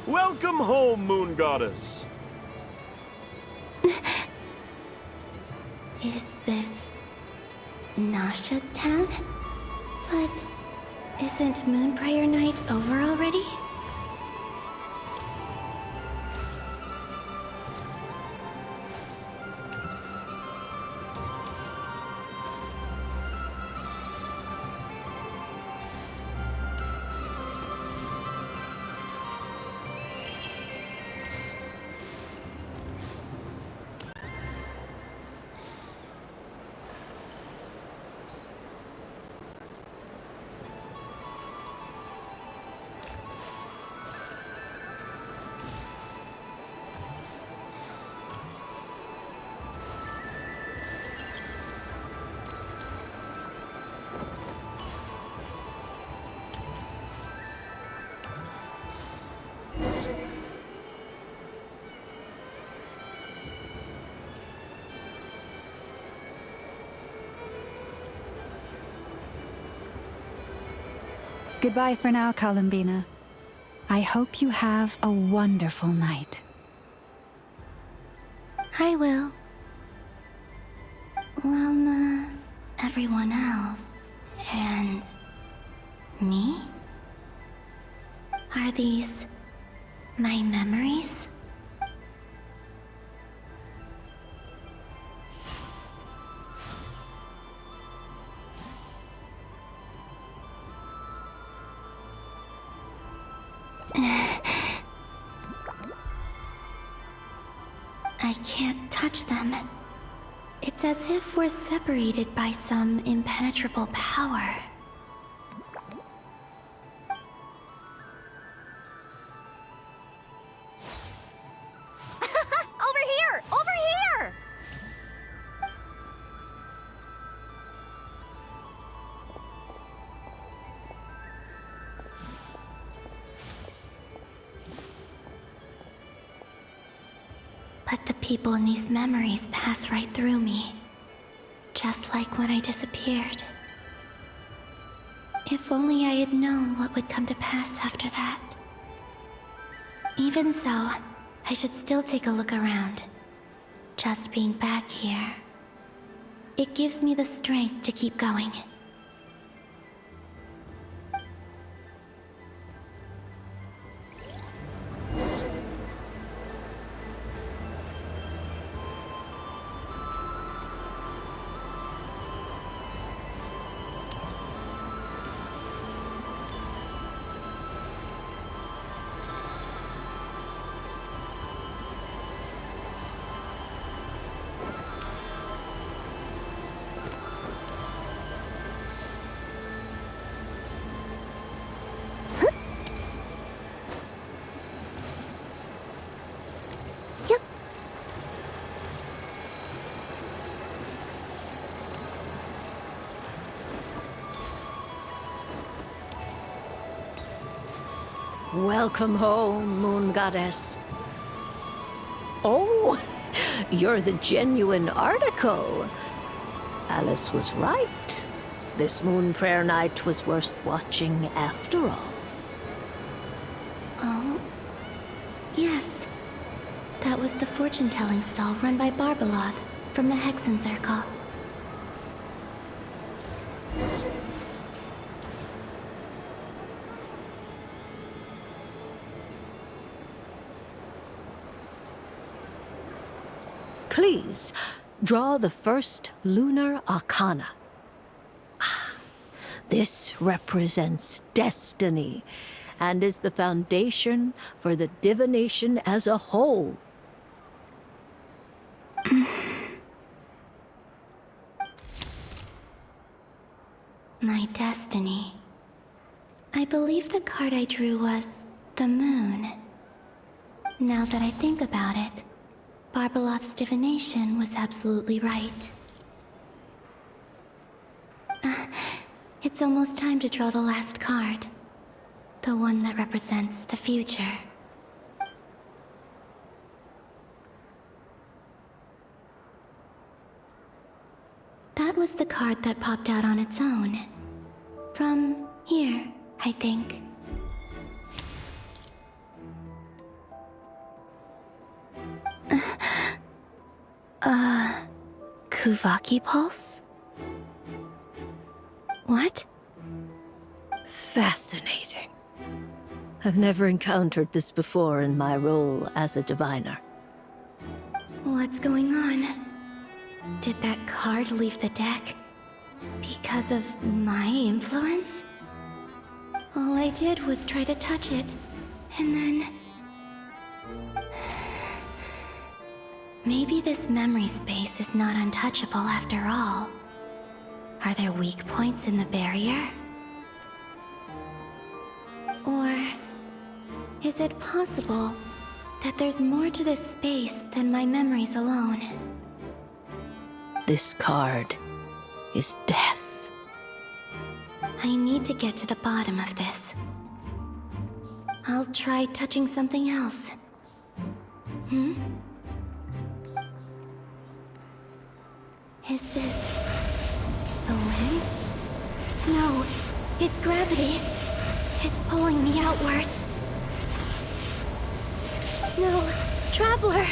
Welcome home, Moon Goddess. Is this Nasha Town? But isn't Moon Prayer Night over already? Goodbye for now, Columbina. I hope you have a wonderful night. I will. Everyone else. And... me? Are these... my memories? I can't touch them. It's as if we're separated by some impenetrable power. Over here! Over here! But the people in these memories pass right through me. Just like when I disappeared. If only I had known what would come to pass after that. Even so, I should still take a look around. Just being back here. It gives me the strength to keep going. Welcome home, Moon Goddess. Oh, you're the genuine article. Alice was right. This Moon Prayer Night was worth watching after all. Oh, yes. That was the fortune-telling stall run by Barbeloth from the Hexen Circle. Please, draw the first lunar arcana. This represents destiny and is the foundation for the divination as a whole. My destiny. I believe the card I drew was the moon. Now that I think about it, Barbeloth's divination was absolutely right. It's almost time to draw the last card. The one that represents the future. That was the card that popped out on its own. From here, I think. Kuvaki pulse? What? Fascinating. I've never encountered this before in my role as a diviner. What's going on? Did that card leave the deck because of my influence? All I did was try to touch it, and then... Maybe this memory space is not untouchable after all. Are there weak points in the barrier? Or is it possible that there's more to this space than my memories alone? This card is death. I need to get to the bottom of this. I'll try touching something else. Is this... the wind? No, it's gravity. It's pulling me outwards. No, Traveler!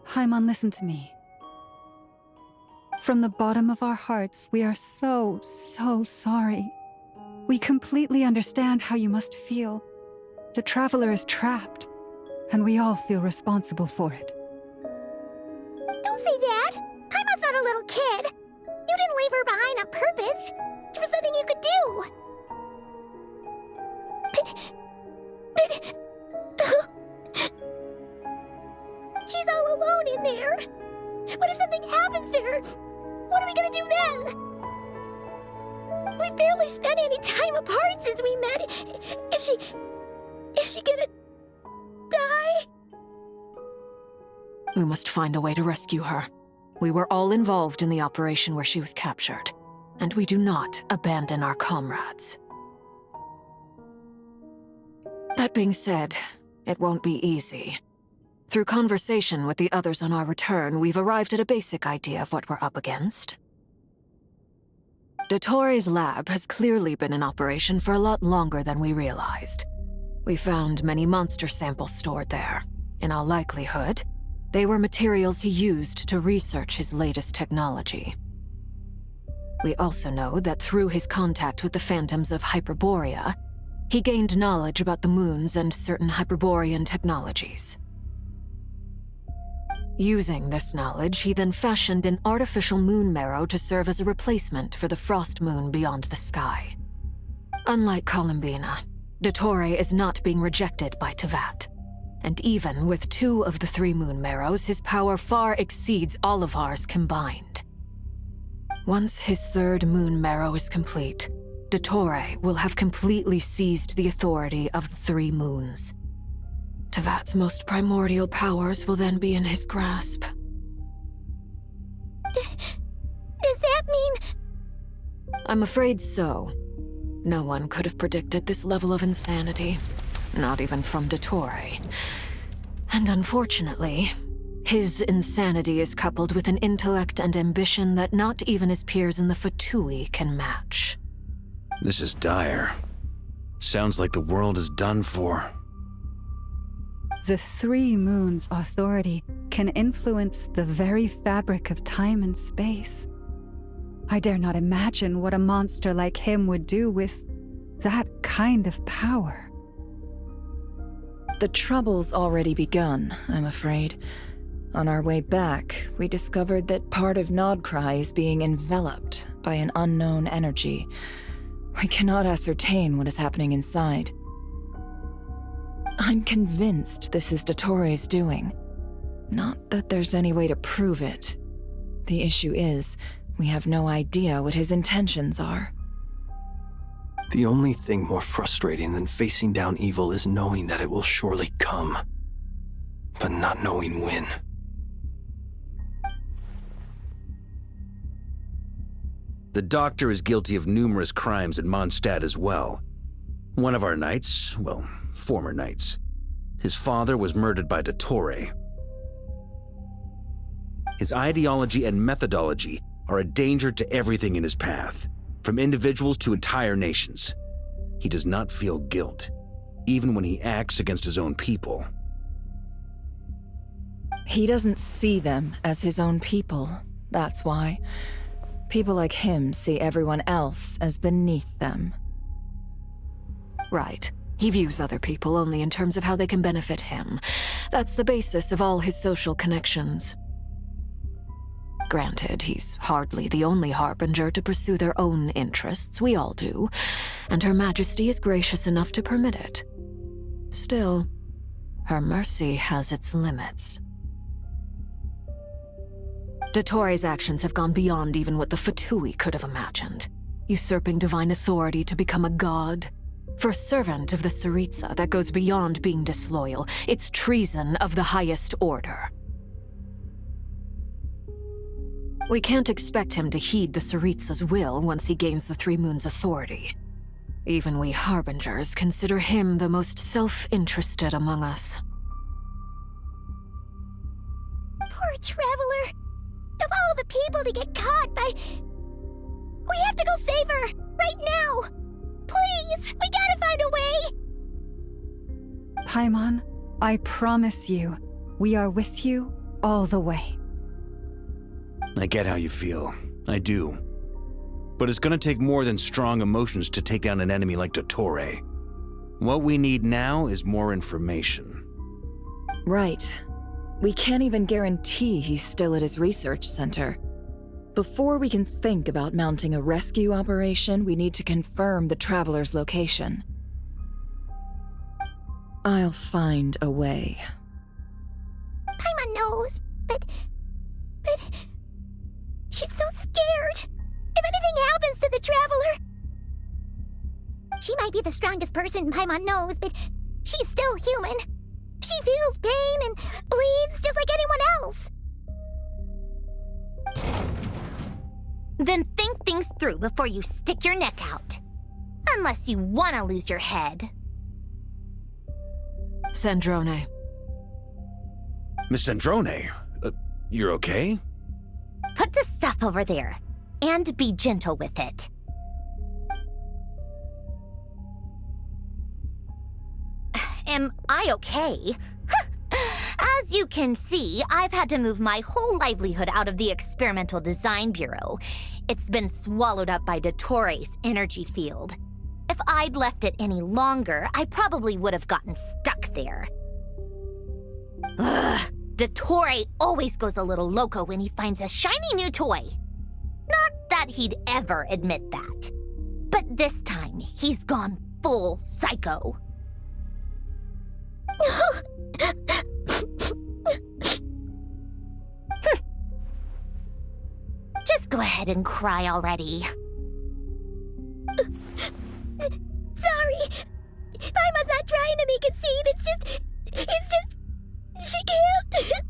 Paimon, listen to me. From the bottom of our hearts, we are so sorry. We completely understand how you must feel. The Traveler is trapped, and we all feel responsible for it. Don't say that! Paimon's not a little kid! You didn't leave her behind on purpose! There was nothing you could do! She's all alone in there! What if something happens to her? What are we gonna do then? We've barely spent any time apart since we met. Is she gonna die? We must find a way to rescue her. We were all involved in the operation where she was captured, and we do not abandon our comrades. That being said, it won't be easy. Through conversation with the others on our return, we've arrived at a basic idea of what we're up against. Dottore's lab has clearly been in operation for a lot longer than we realized. We found many monster samples stored there. In all likelihood, they were materials he used to research his latest technology. We also know that through his contact with the phantoms of Hyperborea, he gained knowledge about the moons and certain Hyperborean technologies. Using this knowledge, he then fashioned an artificial moon marrow to serve as a replacement for the frost moon beyond the sky. Unlike Columbina, Dottore is not being rejected by Teyvat. And even with 2 of the 3 moon marrows, his power far exceeds all of ours combined. Once his 3rd moon marrow is complete, Dottore will have completely seized the authority of the 3 moons. Teyvat's most primordial powers will then be in his grasp. Does that mean... I'm afraid so. No one could have predicted this level of insanity. Not even from Dottore. And unfortunately, his insanity is coupled with an intellect and ambition that not even his peers in the Fatui can match. This is dire. Sounds like the world is done for. The Three Moons authority can influence the very fabric of time and space. I dare not imagine what a monster like him would do with that kind of power. The trouble's already begun, I'm afraid. On our way back, we discovered that part of Nodcry is being enveloped by an unknown energy. We cannot ascertain what is happening inside. I'm convinced this is Dottoro's doing. Not that there's any way to prove it. The issue is, we have no idea what his intentions are. The only thing more frustrating than facing down evil is knowing that it will surely come, but not knowing when. The doctor is guilty of numerous crimes at Mondstadt as well. One of our knights, well, former knights, his father was murdered by Dottore. His ideology and methodology are a danger to everything in his path, from individuals to entire nations. He does not feel guilt, even when he acts against his own people. He doesn't see them as his own people, that's why. People like him see everyone else as beneath them. Right. He views other people only in terms of how they can benefit him. That's the basis of all his social connections. Granted, he's hardly the only harbinger to pursue their own interests. We all do. And Her Majesty is gracious enough to permit it. Still, her mercy has its limits. Dottore's actions have gone beyond even what the Fatui could have imagined. Usurping divine authority to become a god. For a servant of the Tsaritsa, that goes beyond being disloyal. It's treason of the highest order. We can't expect him to heed the Tsaritsa's will once he gains the Three Moons' authority. Even we Harbingers consider him the most self-interested among us. Poor Traveler. Of all the people to get caught by... We have to go save her! Right now! Please! We gotta find a way! Paimon, I promise you, we are with you all the way. I get how you feel. I do. But it's gonna take more than strong emotions to take down an enemy like Dottore. What we need now is more information. Right. We can't even guarantee he's still at his research center. Before we can think about mounting a rescue operation, we need to confirm the Traveler's location. I'll find a way. Paimon knows, but... She's so scared. If anything happens to the Traveler... She might be the strongest person Paimon knows, but she's still human. She feels pain and bleeds just like anyone else. Then think things through before you stick your neck out. Unless you want to lose your head. Sandrone. Miss Sandrone, you're okay? Put the stuff over there, and be gentle with it. Am I okay? As you can see, I've had to move my whole livelihood out of the Experimental Design Bureau. It's been swallowed up by Dottore's energy field. If I'd left it any longer, I probably would have gotten stuck there. Ugh, Dottore always goes a little loco when he finds a shiny new toy. Not that he'd ever admit that. But this time, he's gone full psycho. Just go ahead and cry already. Sorry. Paimon's not trying to make a scene. It's just... She can't...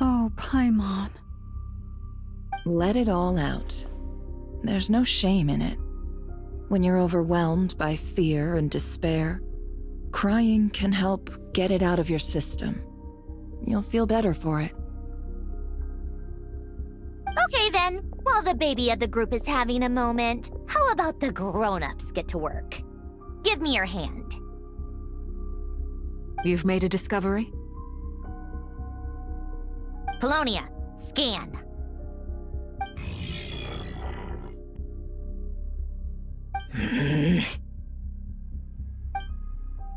Oh, Paimon. Let it all out. There's no shame in it. When you're overwhelmed by fear and despair, crying can help get it out of your system. You'll feel better for it. Okay then, while the baby of the group is having a moment, how How about the grown-ups get to work? Give me your hand. You've made a discovery? Polonia, scan.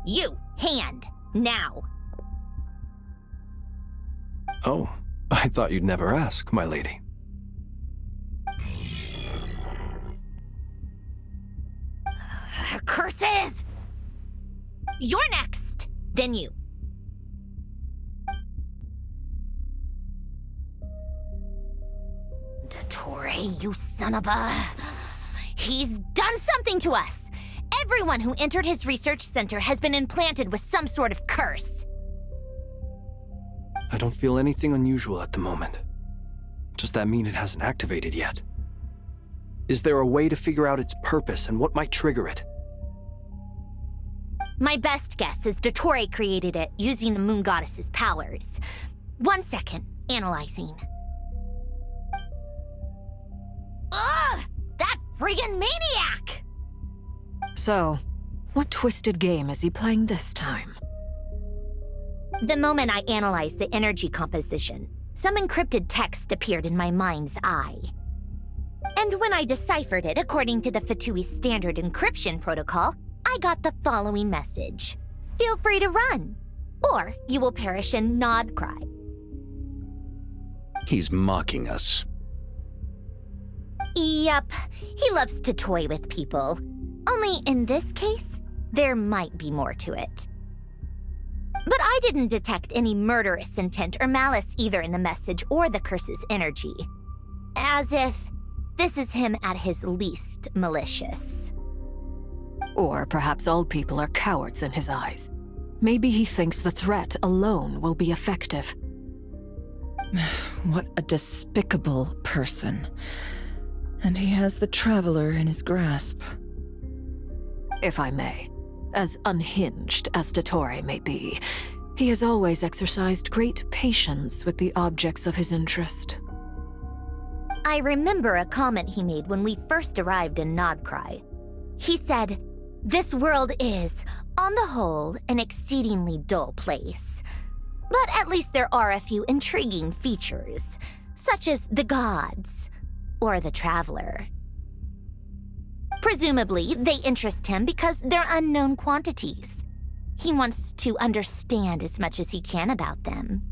You, hand, now. Oh, I thought you'd never ask, my lady. Curses! You're next, then you. Dottore, you son of a... He's done something to us! Everyone who entered his research center has been implanted with some sort of curse. I don't feel anything unusual at the moment. Does that mean it hasn't activated yet? Is there a way to figure out its purpose and what might trigger it? My best guess is Dottore created it using the Moon Goddess's powers. 1 second, analyzing. Ugh! That friggin' maniac! So, what twisted game is he playing this time? The moment I analyzed the energy composition, some encrypted text appeared in my mind's eye. And when I deciphered it according to the Fatui standard encryption protocol, I got the following message. Feel free to run, or you will perish in nod cry. He's mocking us. Yep, he loves to toy with people. Only in this case, there might be more to it. But I didn't detect any murderous intent or malice either in the message or the curse's energy. As if this is him at his least malicious. Or perhaps all people are cowards in his eyes. Maybe he thinks the threat alone will be effective. What a despicable person. And he has the Traveler in his grasp. If I may, as unhinged as Dottore may be, he has always exercised great patience with the objects of his interest. I remember a comment he made when we first arrived in Nodcry. He said, "This world is, on the whole, an exceedingly dull place. But at least there are a few intriguing features, such as the gods, or the Traveler. Presumably, they interest him because they're unknown quantities. He wants to understand as much as he can about them."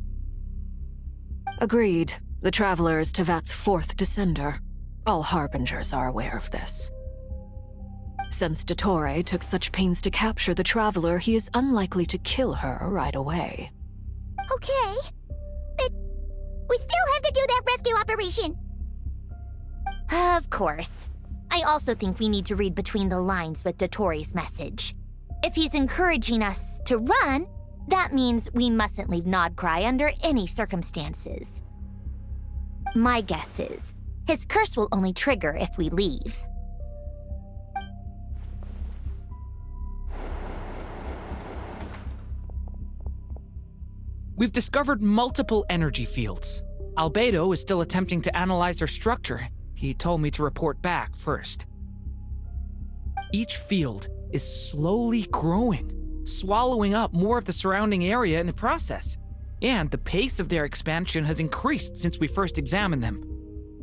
Agreed. The Traveler is Tevat's fourth descender. All Harbingers are aware of this. Since Dottore took such pains to capture the Traveler, he is unlikely to kill her right away. Okay, but we still have to do that rescue operation. Of course. I also think we need to read between the lines with Dottore's message. If he's encouraging us to run, that means we mustn't leave Nodcry under any circumstances. My guess is, his curse will only trigger if we leave. We've discovered multiple energy fields. Albedo is still attempting to analyze their structure. He told me to report back first. Each field is slowly growing, swallowing up more of the surrounding area in the process. And the pace of their expansion has increased since we first examined them.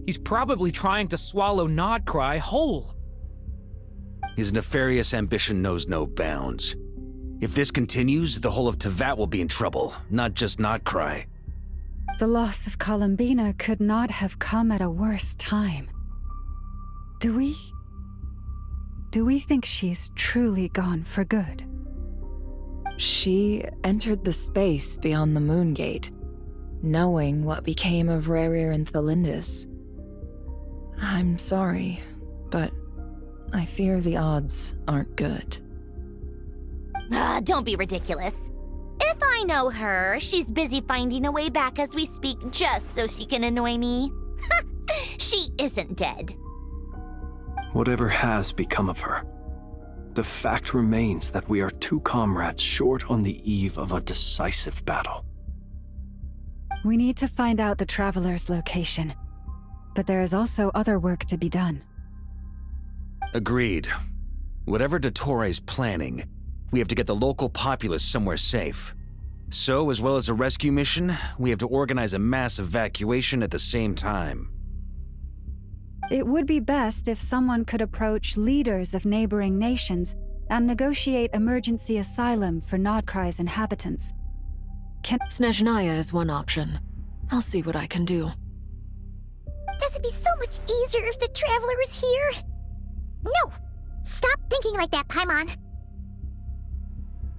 He's probably trying to swallow Nodcry whole. His nefarious ambition knows no bounds. If this continues, the whole of Tevat will be in trouble, not just Nodcry. The loss of Columbina could not have come at a worse time. Do we think she's truly gone for good? She entered the space beyond the Moon Gate, knowing what became of Rerir and Thalindus. I'm sorry, but I fear the odds aren't good. Don't be ridiculous. If I know her, she's busy finding a way back as we speak just so she can annoy me. She isn't dead. Whatever has become of her, the fact remains that we are two comrades short on the eve of a decisive battle. We need to find out the Traveler's location, but there is also other work to be done. Agreed. Whatever Dottore planning, we have to get the local populace somewhere safe. So, as well as a rescue mission, we have to organize a mass evacuation at the same time. It would be best if someone could approach leaders of neighboring nations and negotiate emergency asylum for Nodcry's inhabitants. Snezhnaya is one option. I'll see what I can do. This would be so much easier if the Traveler was here. No! Stop thinking like that, Paimon.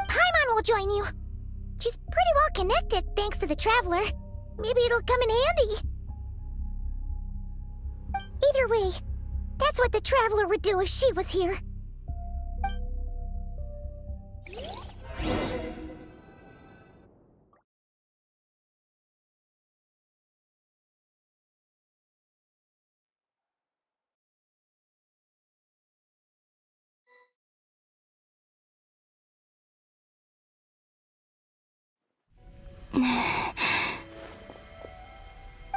Paimon will join you. She's pretty well connected thanks to the Traveler. Maybe it'll come in handy. Either way, that's what the Traveler would do if she was here.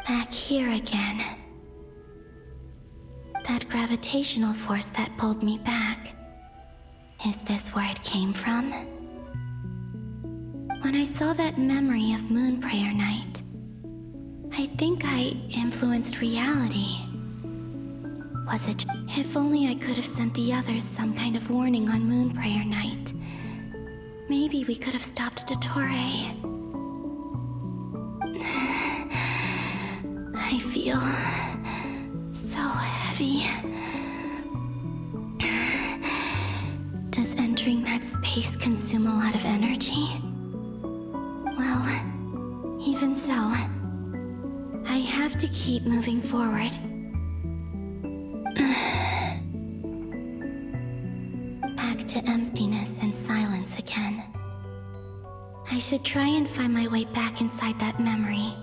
Back here again. That gravitational force that pulled me back. Is this where it came from? When I saw that memory of Moon Prayer Night, I think I influenced reality. Was it? If only I could have sent the others some kind of warning on Moon Prayer Night. Maybe we could have stopped Dottore. I feel so heavy. Does entering that space consume a lot of energy? Well, even so, I have to keep moving forward. Back to emptiness and silence again. I should try and find my way back inside that memory.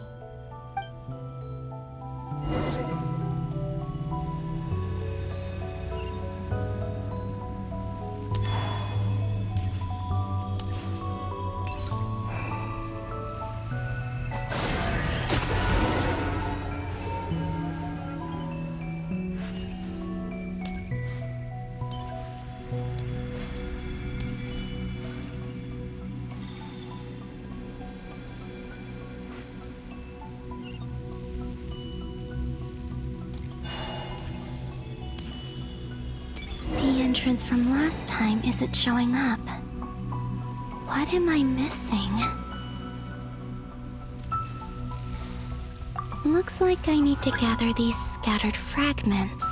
The entrance from last time isn't showing up. What am I missing? Looks like I need to gather these scattered fragments.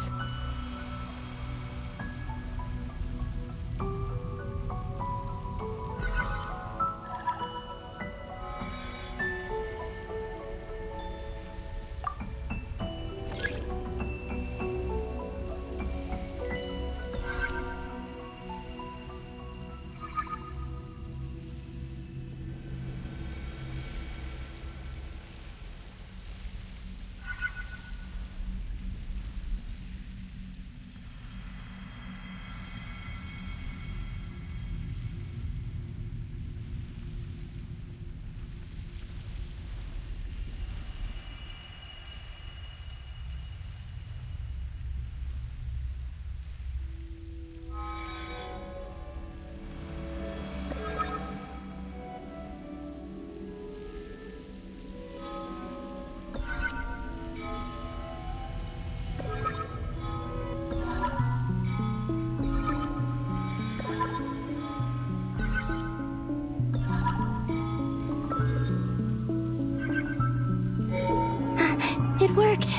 It worked!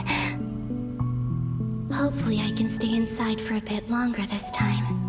Hopefully I can stay inside for a bit longer this time.